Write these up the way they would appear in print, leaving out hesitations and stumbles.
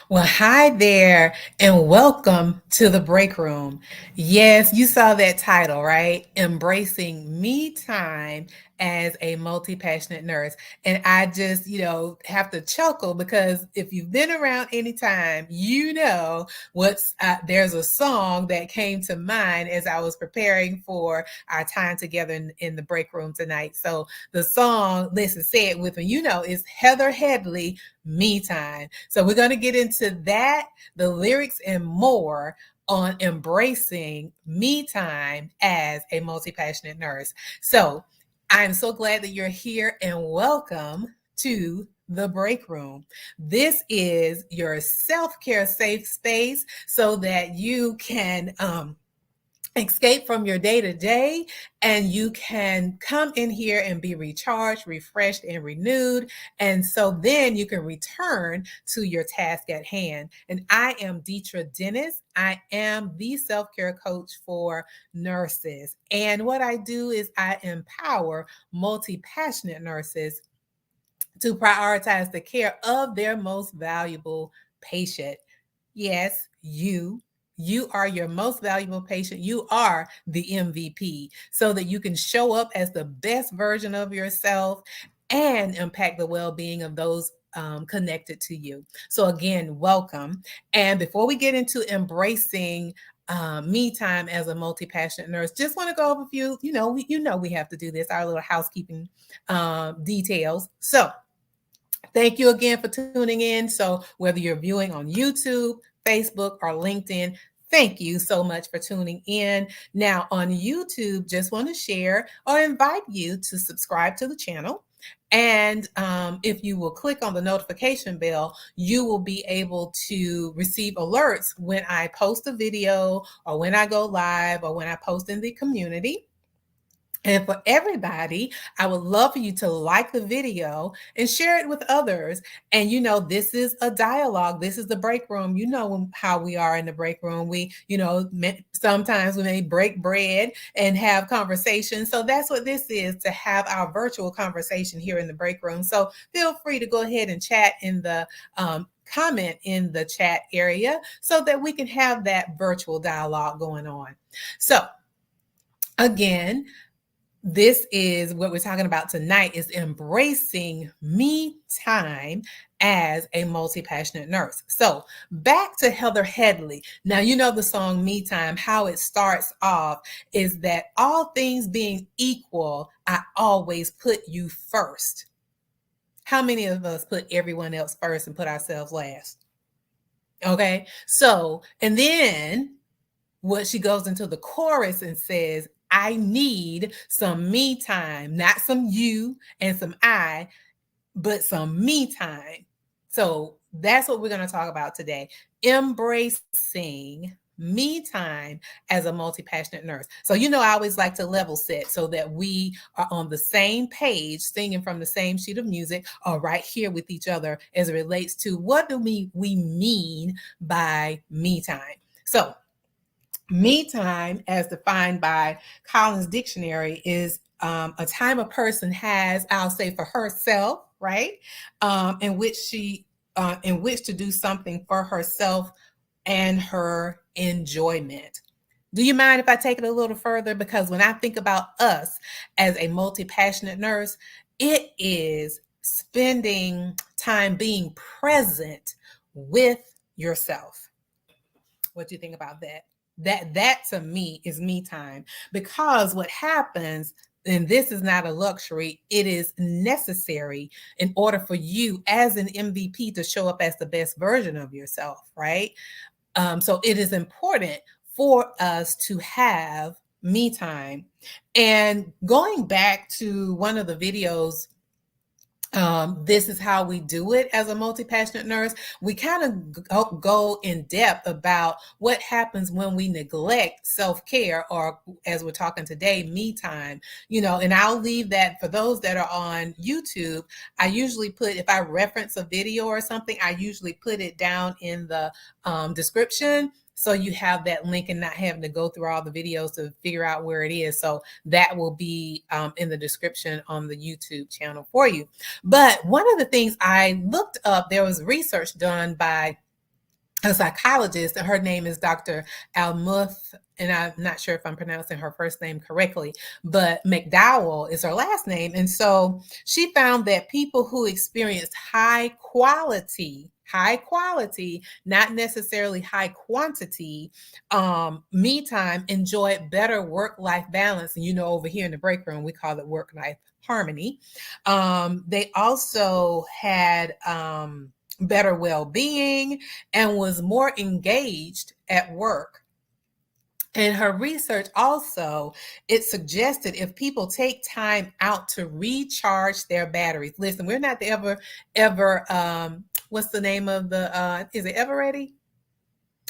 Well, hi there, and welcome to the break room. Yes, you saw that title, right? Embracing me time as a multi passionate nurse. And I just, have to chuckle because if you've been around any time, you know there's a song that came to mind as I was preparing for our time together in the break room tonight. So the song, listen, say it with me, is Heather Headley, Me Time. So we're going to get into that, the lyrics, and more on embracing me time as a multi passionate nurse. So I'm so glad that you're here and welcome to the break room. This is your self care safe space so that you can escape from your day to day and you can come in here and be recharged, refreshed, and renewed. And so then you can return to your task at hand. And I am Deetra Dennis. I am the self care coach for nurses. And what I do is I empower multi passionate nurses to prioritize the care of their most valuable patient. Yes, you. You are your most valuable patient. You are the MVP so that you can show up as the best version of yourself and impact the well being of those connected to you. So, again, welcome. And before we get into embracing me time as a multi passionate nurse, just want to go over a few, we have to do this, our little housekeeping details. So, thank you again for tuning in. So, whether you're viewing on YouTube, Facebook, or LinkedIn, thank you so much for tuning in. Now, on YouTube, just want to share or invite you to subscribe to the channel. And if you will click on the notification bell, you will be able to receive alerts when I post a video or when I go live or when I post in the community. And for everybody, I would love for you to like the video and share it with others. And this is a dialogue. This is the break room. You know how we are in the break room. We, sometimes we may break bread and have conversations. So that's what this is, to have our virtual conversation here in the break room. So feel free to go ahead and chat in the comment in the chat area so that we can have that virtual dialogue going on. So again, this is what we're talking about tonight, is embracing me time as a multi-passionate nurse. So back to Heather Headley. Now, you know the song Me Time, how it starts off is that all things being equal, I always put you first. How many of us put everyone else first and put ourselves last? Okay. So, and then what she goes into the chorus and says, I need some me time, not some you and some I, but some me time. So that's what we're going to talk about today. Embracing me time as a multi-passionate nurse. So, I always like to level set so that we are on the same page, singing from the same sheet of music, or right here with each other as it relates to what do we mean by me time. So, me time, as defined by Collins Dictionary, is a time a person has, I'll say, for herself, right? In which to do something for herself and her enjoyment. Do you mind if I take it a little further? Because when I think about us as a multi-passionate nurse, it is spending time being present with yourself. What do you think about that? That to me is me time, because what happens, and this is not a luxury, it is necessary in order for you as an MVP to show up as the best version of yourself, right? So it is important for us to have me time. And going back to one of the videos, this is how we do it as a multi-passionate nurse. We kind of go in depth about what happens when we neglect self-care, or as we're talking today, me time, and I'll leave that for those that are on YouTube. I usually put, if I reference a video or something, I usually put it down in the description, so you have that link and not having to go through all the videos to figure out where it is. So that will be in the description on the YouTube channel for you. But one of the things I looked up, there was research done by a psychologist. Her name is Dr. Almuth, and I'm not sure if I'm pronouncing her first name correctly, but McDowell is her last name. And so she found that people who experienced high quality, not necessarily high quantity, me time, enjoyed better work-life balance. And over here in the break room, we call it work-life harmony. They also had better well-being and was more engaged at work. And her research also, it suggested if people take time out to recharge their batteries. Listen, we're not the ever what's the name of the is it Ever Ready?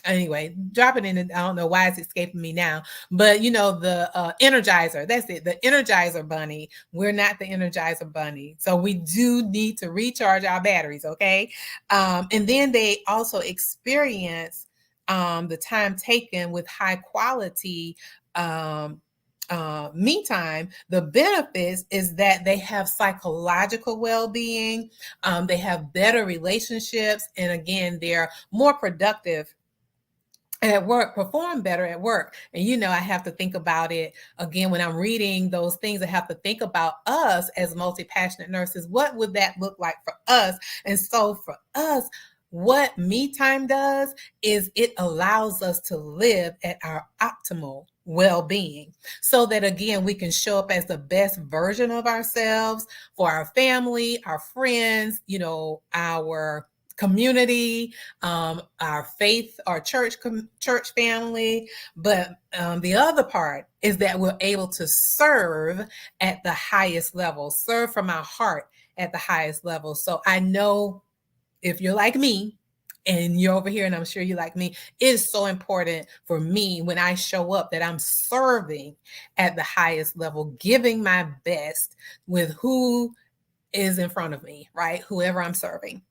Anyway, drop it in. I don't know why it's escaping me now, but the Energizer. That's it. The Energizer bunny. We're not the Energizer bunny, so we do need to recharge our batteries. Okay, and then they also experience the time taken with high quality. Me time, the benefits is that they have psychological well-being, they have better relationships, and again, they're more productive at work, perform better at work. And I have to think about it again when I'm reading those things. I have to think about us as multi-passionate nurses. What would that look like for us? And so for us, what me time does is it allows us to live at our optimal well-being, so that again we can show up as the best version of ourselves for our family, our friends, our community, our faith, our church family. But the other part is that we're able to serve at the highest level, serve from our heart at the highest level. So I know if you're like me and you're over here, and I'm sure you like me, it is so important for me when I show up that I'm serving at the highest level, giving my best with who is in front of me, right? Whoever I'm serving.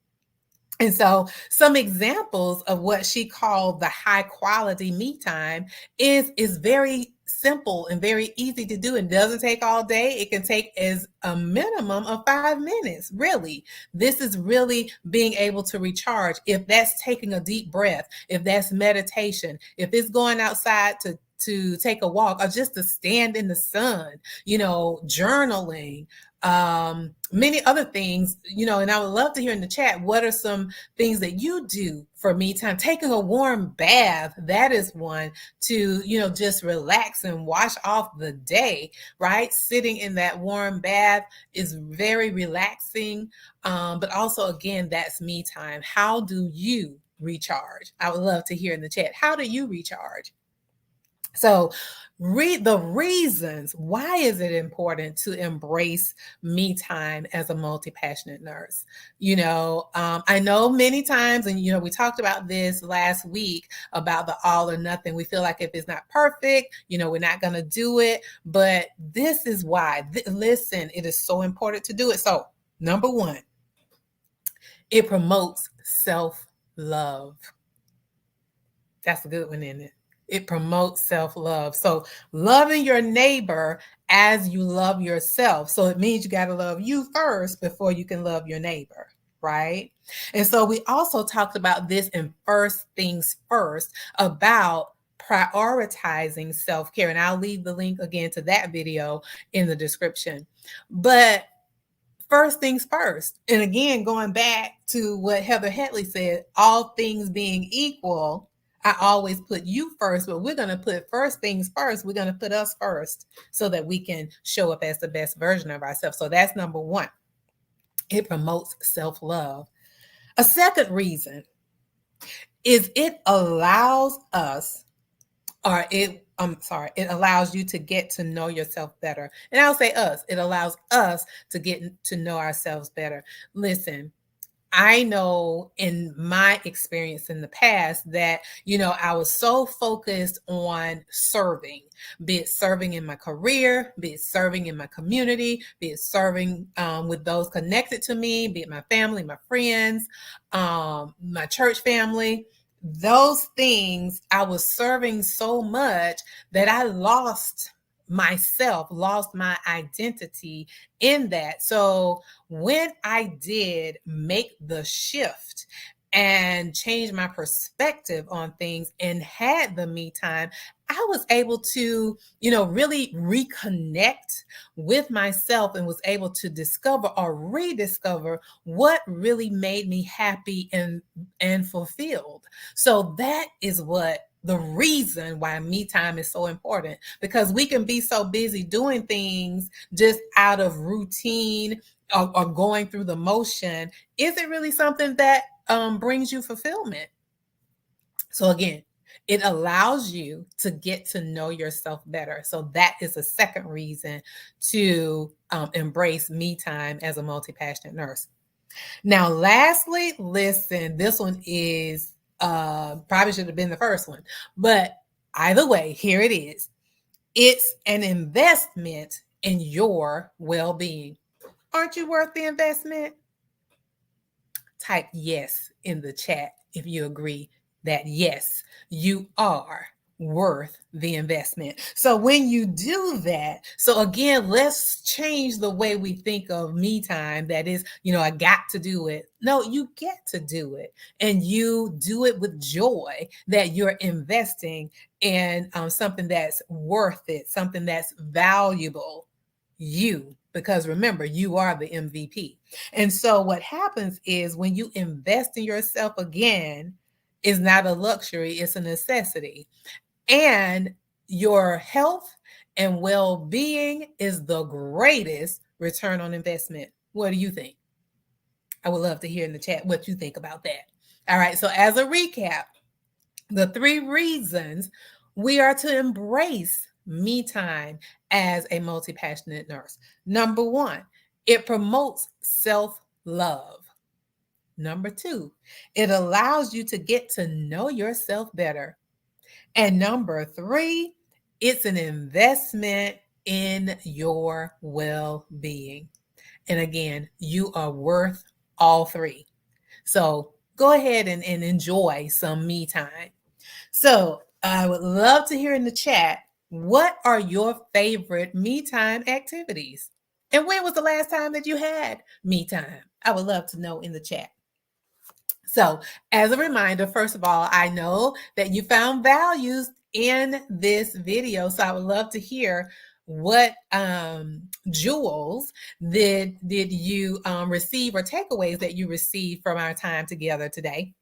And so some examples of what she called the high quality me time is very simple and very easy to do. It doesn't take all day. It can take as a minimum of 5 minutes. Really, this is really being able to recharge. If that's taking a deep breath, if that's meditation, if it's going outside to take a walk, or just to stand in the sun, journaling, many other things, and I would love to hear in the chat, what are some things that you do for me time? Taking a warm bath, that is one to, just relax and wash off the day, right? Sitting in that warm bath is very relaxing. But also, again, that's me time. How do you recharge? I would love to hear in the chat. How do you recharge? So read the reasons. Why is it important to embrace me time as a multi-passionate nurse? I know many times, and we talked about this last week about the all or nothing. We feel like if it's not perfect, we're not going to do it. But this is why. Listen, it is so important to do it. So, number one, it promotes self-love. That's a good one, isn't it? It promotes self-love. So loving your neighbor as you love yourself. So it means you got to love you first before you can love your neighbor, right? And so we also talked about this in First Things First about prioritizing self-care. And I'll leave the link again to that video in the description. But first things first. And again, going back to what Heather Hetley said, all things being equal, I always put you first, but we're going to put first things first. We're going to put us first so that we can show up as the best version of ourselves. So that's number one. It promotes self-love. A second reason is it allows us, it allows you to get to know yourself better. And I'll say us, it allows us to get to know ourselves better. Listen, I know in my experience in the past that, I was so focused on serving, be it serving in my career, be it serving in my community, be it serving with those connected to me, be it my family, my friends, my church family. Those things, I was serving so much that I lost myself, lost my identity in that. So when I did make the shift and changed my perspective on things and had the me time, I was able to, really reconnect with myself and was able to discover or rediscover what really made me happy and fulfilled. So that is what the reason why me time is so important, because we can be so busy doing things just out of routine or going through the motion. Is it really something that brings you fulfillment? So again, it allows you to get to know yourself better. So that is a second reason to embrace me time as a multi-passionate nurse. Now, lastly, listen, this one is probably should have been the first one, but either way, here it is. It's an investment in your well-being. Aren't you worth the investment? Type yes in the chat if you agree that yes, you are worth the investment. So when you do that, so again, let's change the way we think of me time. That is, I got to do it. No, you get to do it, and you do it with joy that you're investing in something that's worth it, something that's valuable. Because remember, you are the MVP. And so what happens is when you invest in yourself again, is not a luxury, it's a necessity. And your health and well-being is the greatest return on investment. What do you think? I would love to hear in the chat what you think about that. All right, so as a recap, the 3 reasons we are to embrace me time as a multi-passionate nurse. Number 1, it promotes self-love. Number 2, it allows you to get to know yourself better. And number 3, it's an investment in your well-being. And again, you are worth all 3. So go ahead and enjoy some me time. So I would love to hear in the chat, what are your favorite me time activities? And when was the last time that you had me time? I would love to know in the chat. So as a reminder, first of all, I know that you found values in this video. So I would love to hear what jewels did you receive, or takeaways that you received from our time together today.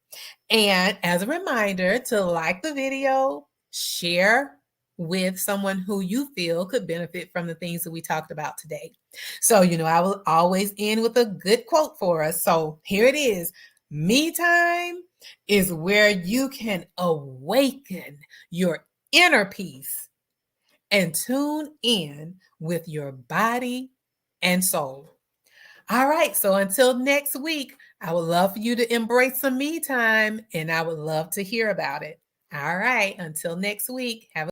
And as a reminder, to like the video, share with someone who you feel could benefit from the things that we talked about today. So, I will always end with a good quote for us. So here it is. Me time is where you can awaken your inner peace and tune in with your body and soul. All right, so until next week, I would love for you to embrace some me time, and I would love to hear about it. All right, until next week, have a